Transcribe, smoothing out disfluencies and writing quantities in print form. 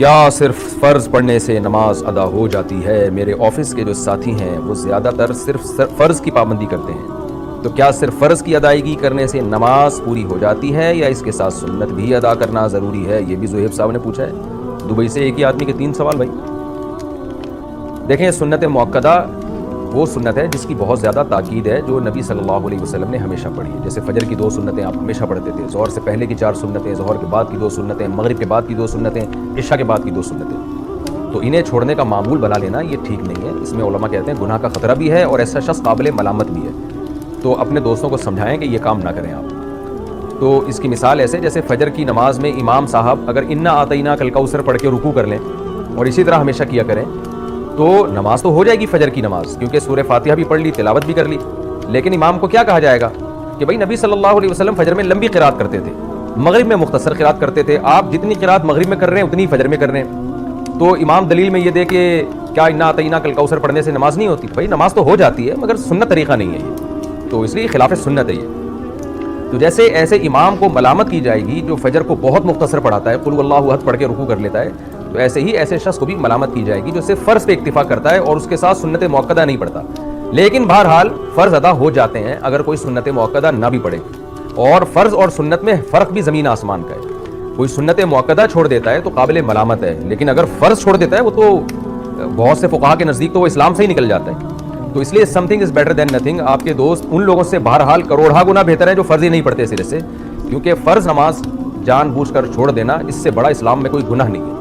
کیا صرف فرض پڑھنے سے نماز ادا ہو جاتی ہے؟ میرے آفس کے جو ساتھی ہیں وہ زیادہ تر صرف فرض کی پابندی کرتے ہیں، تو کیا صرف فرض کی ادائیگی کرنے سے نماز پوری ہو جاتی ہے یا اس کے ساتھ سنت بھی ادا کرنا ضروری ہے؟ یہ بھی زہیب صاحب نے پوچھا ہے دبئی سے۔ ایک ہی آدمی کے 3 سوال بھائی۔ دیکھیں، سنت موقدہ وہ سنت ہے جس کی بہت زیادہ تاکید ہے، جو نبی صلی اللہ علیہ وسلم نے ہمیشہ پڑھی ہے۔ جیسے فجر کی 2 سنتیں آپ ہمیشہ پڑھتے تھے، ظہر سے پہلے کی 4 سنتیں، ظہر کے بعد کی 2 سنتیں، مغرب کے بعد کی 2 سنتیں، عشاء کے بعد کی 2 سنتیں۔ تو انہیں چھوڑنے کا معمول بنا لینا یہ ٹھیک نہیں ہے، اس میں علماء کہتے ہیں گناہ کا خطرہ بھی ہے اور ایسا شخص قابل ملامت بھی ہے۔ تو اپنے دوستوں کو سمجھائیں کہ یہ کام نہ کریں آپ۔ تو اس کی مثال ایسے جیسے فجر کی نماز میں امام صاحب اگر انا آتینا کل کوثر پڑھ کے رکوع کر لیں اور اسی طرح ہمیشہ کیا کریں تو نماز تو ہو جائے گی فجر کی نماز، کیونکہ سورہ فاتحہ بھی پڑھ لی، تلاوت بھی کر لی۔ لیکن امام کو کیا کہا جائے گا کہ بھائی نبی صلی اللہ علیہ وسلم فجر میں لمبی قرات کرتے تھے، مغرب میں مختصر قرات کرتے تھے، آپ جتنی قرات مغرب میں کر رہے ہیں اتنی فجر میں کر رہے ہیں۔ تو امام دلیل میں یہ دے کہ کیا انا اعطیناک کل کوثر پڑھنے سے نماز نہیں ہوتی؟ بھائی نماز تو ہو جاتی ہے مگر سنت طریقہ نہیں ہے یہ، تو اس لیے خلاف سنت ہے یہ۔ تو جیسے ایسے امام کو ملامت کی جائے گی جو فجر کو بہت مختصر پڑھاتا ہے، قل اللہ احد پڑھ کے رکوع کر لیتا ہے، تو ایسے ہی ایسے شخص کو بھی ملامت کی جائے گی جو صرف فرض پہ اکتفا کرتا ہے اور اس کے ساتھ سنت موقدہ نہیں پڑھتا۔ لیکن بہرحال فرض ادا ہو جاتے ہیں اگر کوئی سنت موقدہ نہ بھی پڑھے، اور فرض اور سنت میں فرق بھی زمین آسمان کا ہے۔ کوئی سنت موقدہ چھوڑ دیتا ہے تو قابل ملامت ہے، لیکن اگر فرض چھوڑ دیتا ہے وہ تو بہت سے فقہا کے نزدیک تو وہ اسلام سے ہی نکل جاتا ہے۔ تو اس لیے some thing is better than nothing. آپ کے دوست ان لوگوں سے بہرحال کروڑہ گنا بہتر ہے جو فرض ہی نہیں پڑھتے سرے سے، کیونکہ فرض نماز جان بوجھ کر چھوڑ دینا اس سے بڑا اسلام میں کوئی گناہ نہیں ہے۔